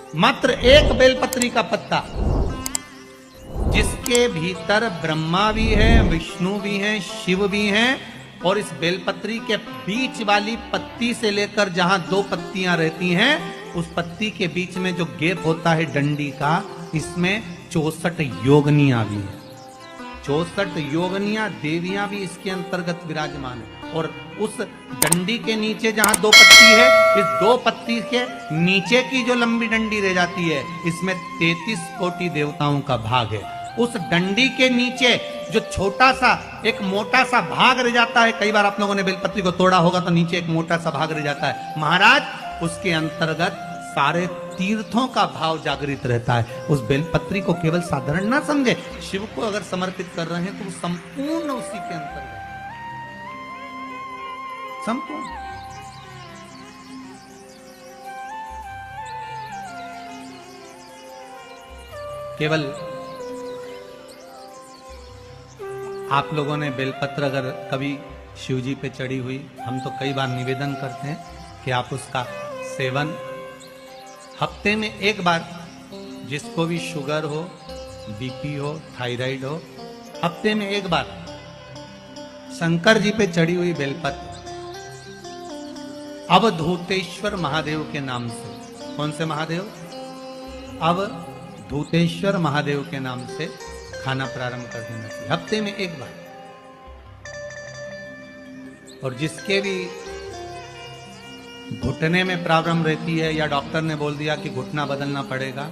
मात्र एक बेलपत्री का पत्ता, जिसके भीतर ब्रह्मा भी है, विष्णु भी हैं, शिव भी हैं, और इस बेलपत्री के बीच वाली पत्ती से लेकर जहां दो पत्तियां रहती हैं, उस पत्ती के बीच में जो गैप होता है डंडी का, इसमें 64 योगनियां भी है। 64 योगनियां देवियां भी इसके अंतर्गत विराजमान है। और उस डंडी के नीचे जहां दो पत्ती है, इस दो पत्ती के नीचे की जो लंबी डंडी रह जाती है, इसमें 33 कोटि देवताओं का भाग है। उस डंडी के नीचे जो छोटा सा एक मोटा सा भाग रह जाता है, कई बार आप लोगों ने बेलपत्री को तोड़ा होगा तो नीचे एक मोटा सा भाग रह जाता है, महाराज उसके अंतर्गत सारे तीर्थों का भाव जागृत रहता है। उस बेलपत्री को केवल साधारण ना समझे, शिव को अगर समर्पित कर रहे हैं तो संपूर्ण उसी के अंतर्गत, संपूर्ण। केवल आप लोगों ने बेलपत्र अगर कभी शिव जी पे चढ़ी हुई, हम तो कई बार निवेदन करते हैं कि आप उसका सेवन हफ्ते में एक बार, जिसको भी शुगर हो, बीपी हो, थायराइड हो, हफ्ते में एक बार शंकर जी पे चढ़ी हुई बेलपत्र अवधूतेश्वर महादेव के नाम से, कौन से महादेव? अवधूतेश्वर महादेव के नाम से खाना प्रारंभ कर देना चाहिए, हफ्ते में एक बार। और जिसके भी घुटने में प्रॉब्लम रहती है या डॉक्टर ने बोल दिया कि घुटना बदलना पड़ेगा,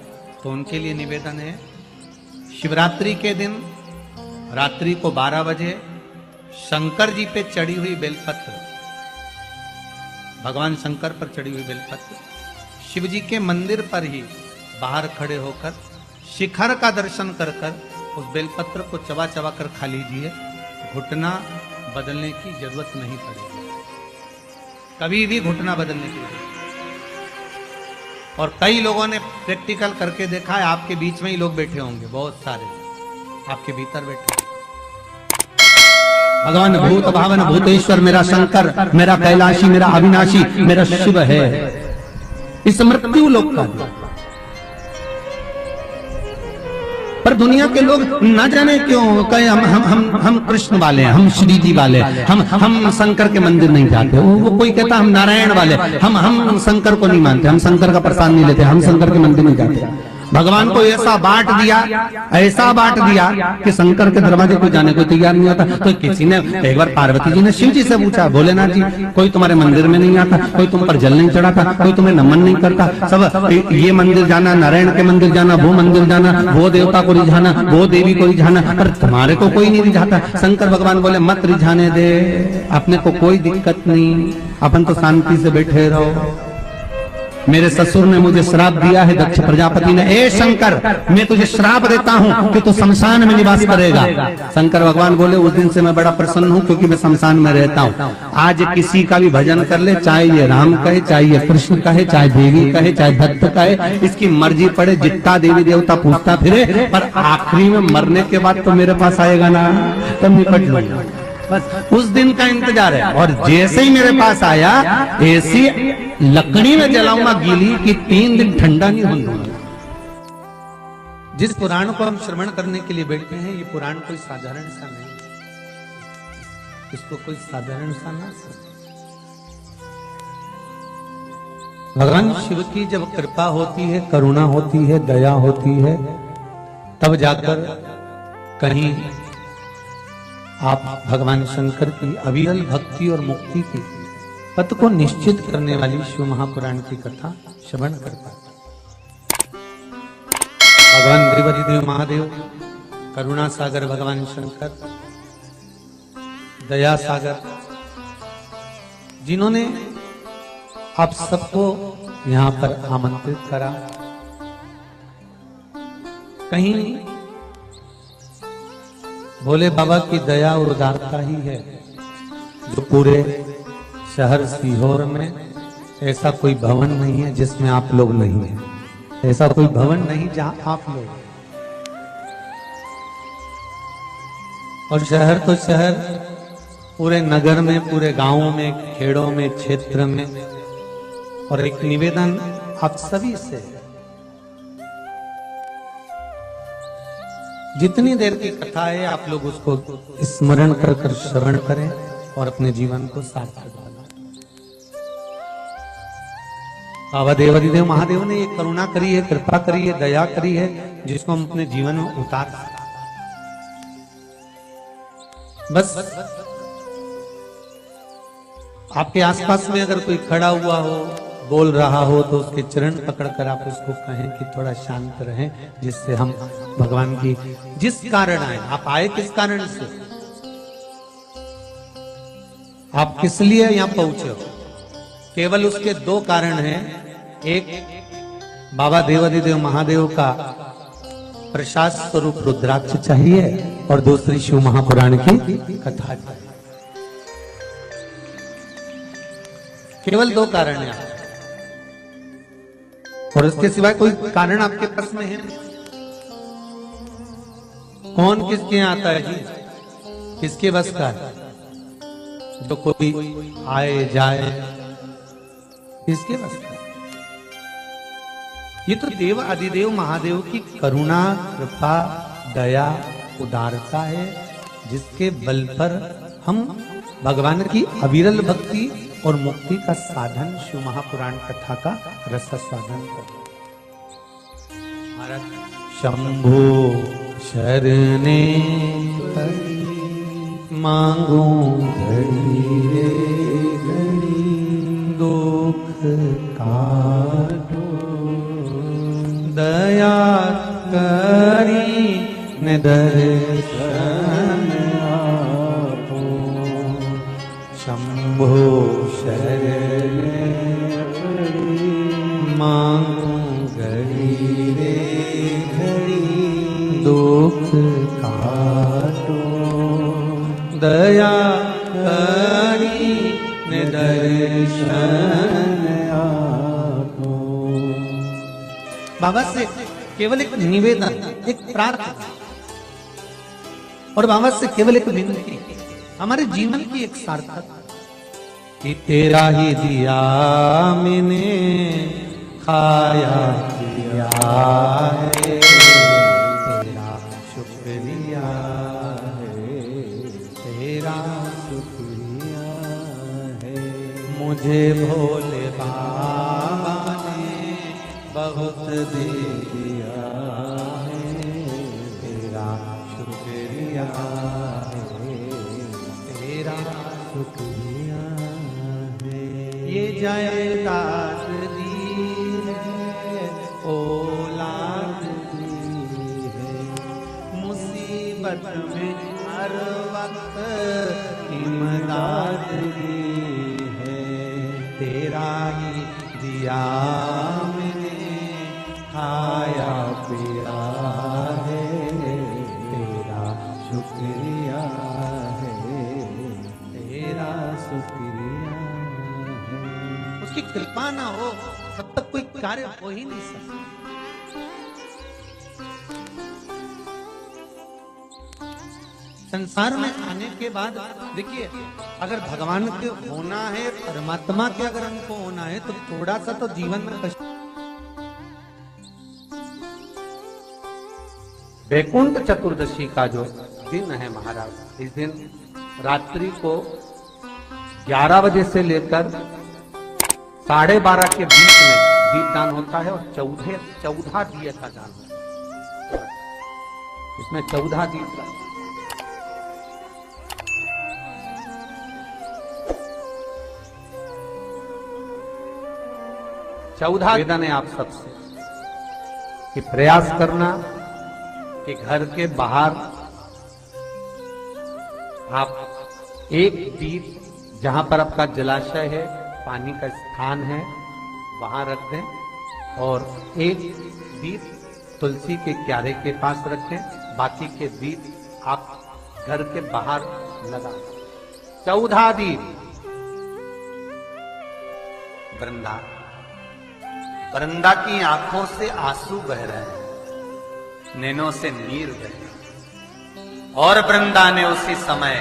तो उनके लिए निवेदन है, शिवरात्रि के दिन रात्रि को 12 बजे शंकर जी पे चढ़ी हुई बेलपत्र, भगवान शंकर पर चढ़ी हुई बेलपत्र, शिव जी के मंदिर पर ही बाहर खड़े होकर शिखर का दर्शन कर कर उस बेलपत्र को चबा चबा कर खा लीजिए। घुटना बदलने की जरूरत नहीं पड़ेगी, कभी भी घुटना बदलने की जरूरत। और कई लोगों ने प्रैक्टिकल करके देखा है, आपके बीच में ही लोग बैठे होंगे, बहुत सारे आपके भीतर बैठे। भगवान भूत भावन भूतेश्वर मेरा शंकर, मेरा कैलाशी, मेरा अविनाशी, मेरा शिव है, इस मृत्यु लोक का। पर दुनिया के लोग न जाने क्यों कहे हम कृष्ण वाले हैं, हम श्री जी वाले, हम शंकर के मंदिर नहीं जाते। वो कोई कहता हम नारायण वाले, हम शंकर को नहीं मानते, हम शंकर का प्रसाद नहीं लेते, हम शंकर के मंदिर नहीं जाते। भगवान को ऐसा बांट दिया, ऐसा बांट दिया कि शंकर के दरवाजे को जाने को तैयार नहीं होता। तो किसी ने एक बार पार्वती जी ने शिव जी से पूछा, भोलेनाथ जी कोई तुम्हारे मंदिर में नहीं आता, कोई तुम पर जल नहीं चढ़ाता, कोई तुम्हें नमन नहीं करता, सब ये मंदिर जाना, नारायण के मंदिर जाना, वो मंदिर जाना, वो देवता को रिझाना, वो देवी को रिझाना, पर तुम्हारे को कोई नहीं रिझाता। शंकर भगवान बोले मत रिझाने दे, अपने को कोई दिक्कत नहीं, अपन तो शांति से बैठे रहो। मेरे ससुर ने मुझे श्राप दिया है, दक्ष प्रजापति ने, ए शंकर मैं तुझे श्राप देता हूं कि तू शमशान में निवास करेगा। शंकर भगवान बोले उस दिन से मैं बड़ा प्रसन्न हूं, क्योंकि मैं शमशान में रहता हूं। आज किसी का भी भजन कर ले, चाहे ये राम कहे, चाहे ये कृष्ण कहे, चाहे देवी कहे, चाहे भक्त कहे, इसकी मर्जी पड़े, जितना देवी देवता पूछता फिरे, पर आखिरी में मरने के बाद तो मेरे पास आएगा ना, तब निपट लूंगा। बस उस दिन का इंतजार है। और जैसे ही मेरे पास आया, ऐसी लकड़ी में जलाऊंगा गीली कि 3 दिन ठंडा नहीं होने दूंगा। जिस पुराण को हम श्रवण करने के लिए बैठे हैं, ये पुराण कोई साधारण सा नहीं, इसको कोई साधारण सा ना समझे। भगवान शिव की जब कृपा होती है, करुणा होती है, दया होती है, तब जाकर कहीं आप भगवान शंकर की अविरल भक्ति और मुक्ति की पथ को निश्चित करने वाली शिव महापुराण की कथा श्रवण कर पाते। भगवान त्रिवरी महादेव, करुणा सागर भगवान शंकर, दया सागर, जिन्होंने आप सबको यहां पर आमंत्रित करा, कहीं भोले बाबा की दया और उदारता ही है जो पूरे शहर सीहोर में ऐसा कोई भवन नहीं है जिसमें आप लोग नहीं हैं, ऐसा कोई भवन नहीं जहां आप लोग। और शहर तो शहर, पूरे नगर में, पूरे गांवों में, खेड़ों में, क्षेत्र में। और एक निवेदन आप सभी से, जितनी देर की कथा है आप लोग उसको स्मरण कर कर श्रवण करें और अपने जीवन को सार्थक बनाएं। बाबा देवादिदेव महादेव ने ये करुणा करी है, कृपा करी है, दया करी है, जिसको हम अपने जीवन में उतार सकते। बस आपके आसपास में अगर कोई खड़ा हुआ हो, बोल रहा हो, तो उसके चरण पकड़कर आप उसको कहें कि थोड़ा शांत रहें, जिससे हम भगवान की जिस कारण आए, आप आए किस कारण से, आप किस लिए यहां पहुंचे हो, केवल उसके दो कारण हैं। एक बाबा देवादिदेव महादेव का प्रसाद स्वरूप रुद्राक्ष चाहिए और दूसरी शिव महापुराण की कथा चाहिए। केवल दो कारण हैं और उसके सिवाय कोई कारण आपके पास में है? कौन किसके यहाँ आता है जी? किसके बस का है? जो कोई आए जाए, किसके बस का? ये तो देव आदिदेव महादेव की करुणा, कृपा, दया, उदारता है, जिसके बल पर हम भगवान की अविरल भक्ति और मुक्ति का साधन शिव महापुराण कथा का रस साधन करते। शंभो शरणे मांगू घड़ी रे घड़ी, दुख काटो दया करी न दर्शन आपो। शंभो शरण मांगू घड़ी रे घड़ी, दुख काटो दया करी न दर्शन आपो। बाबा से केवल एक निवेदन, एक प्रार्थना और बाबा से केवल एक विनती, हमारे जीवन की एक सार्थक कि तेरा ही दिया मैंने खाया पिया है, तेरा शुक्रिया है, तेरा शुक्रिया है। मुझे भोले बाबा ने बहुत दे दिया है, तेरा शुक्रिया है, तेरा शुक्रिया है। ये जायदाद दी है, औलाद दी है, मुसीबत में हर वक्त इमदाद दी है, तेरा ही दिया मैंने खाया पिया है, तेरा शुक्रिया है, तेरा शुक्रिया है। उसकी कृपा ना हो तब तक कोई कार्य हो ही नहीं सकता। संसार में आने के बाद देखिए, अगर भगवान के होना है, परमात्मा के अगर हमको होना है, तो थोड़ा सा तो जीवन में कष्ट। वैकुंठ चतुर्दशी का जो दिन है महाराज, इस दिन रात्रि को 11 बजे से लेकर 12:30 के बीच में दीपदान होता है और 14 दिए का दान होता है। इसमें 14 दीप 14 निवेदन है आप सबसे कि प्रयास करना कि घर के बाहर आप एक दीप, जहां पर आपका जलाशय है, पानी का स्थान है, वहां रख दें और एक दीप तुलसी के क्यारे के पास रखें, बाकी के दीप आप घर के बाहर लगा दें। 14 दीप। वृंदा वृंदा की आंखों से आंसू बह रहे हैं, नैनों से नीर बहे और वृंदा ने उसी समय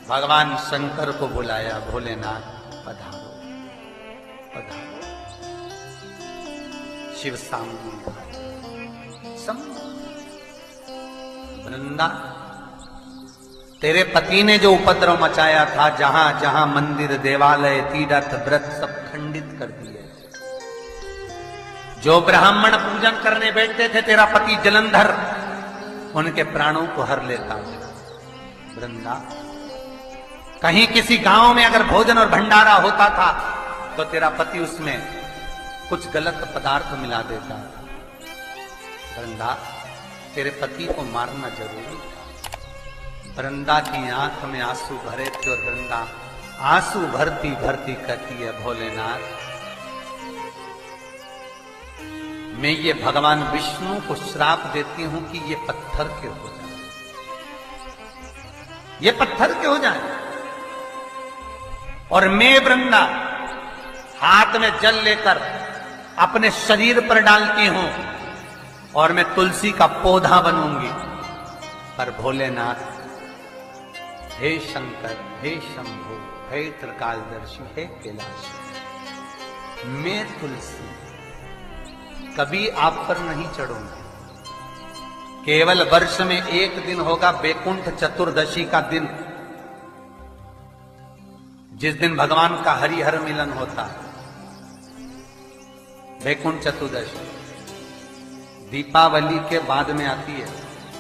भगवान शंकर को बुलाया, भोलेनाथ पधारो पधारो। शिव सामने वृंदा, तेरे पति ने जो उपद्रव मचाया था, जहां जहां मंदिर, देवालय, तीर्थ, व्रत सब खंडित कर दिए। जो ब्राह्मण पूजन करने बैठते थे तेरा पति जलंधर, उनके प्राणों को हर लेता। वृंदा, कहीं किसी गांव में अगर भोजन और भंडारा होता था तो तेरा पति उसमें कुछ गलत पदार्थ मिला देता। वृंदा, तेरे पति को मारना जरूरी था। वृंदा की आंख में आंसू भरे थे और वृंदा आंसू भरती भरती कहती है, भोलेनाथ, मैं ये भगवान विष्णु को श्राप देती हूं कि ये पत्थर के हो जाए, ये पत्थर के हो जाए। और मैं वृंदा हाथ में जल लेकर अपने शरीर पर डालती हूं और मैं तुलसी का पौधा बनूंगी। पर भोलेनाथ, हे शंकर, हे शंभु, हे त्रिकालदर्शी, हे कैलाश, मैं तुलसी कभी आप पर नहीं चढ़ूंगी। केवल वर्ष में एक दिन होगा बैकुंठ चतुर्दशी का दिन, जिस दिन भगवान का हरिहर मिलन होता है। बैकुंठ चतुर्दशी दीपावली के बाद में आती है,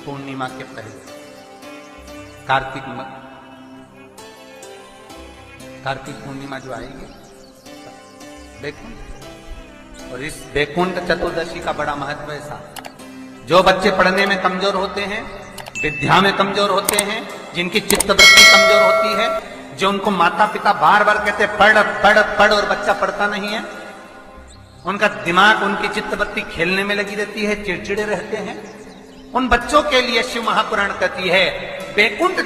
पूर्णिमा के पहले, कार्तिक पूर्णिमा जो आएगी बैकुंठ। और इस बैकुंठ चतुर्दशी का बड़ा महत्व है साहब। जो बच्चे पढ़ने में कमजोर होते हैं, विद्या में कमजोर होते हैं, जिनकी चित्तवृत्ति कमजोर होती है, जो उनको माता पिता बार बार कहते पढ़ पढ़ पढ़ और बच्चा पढ़ता नहीं है, उनका दिमाग, उनकी चित्तवृत्ति खेलने में लगी रहती है, चिड़चिड़े रहते हैं, उन बच्चों के लिए शिव महापुराण कहती है बैकुंठ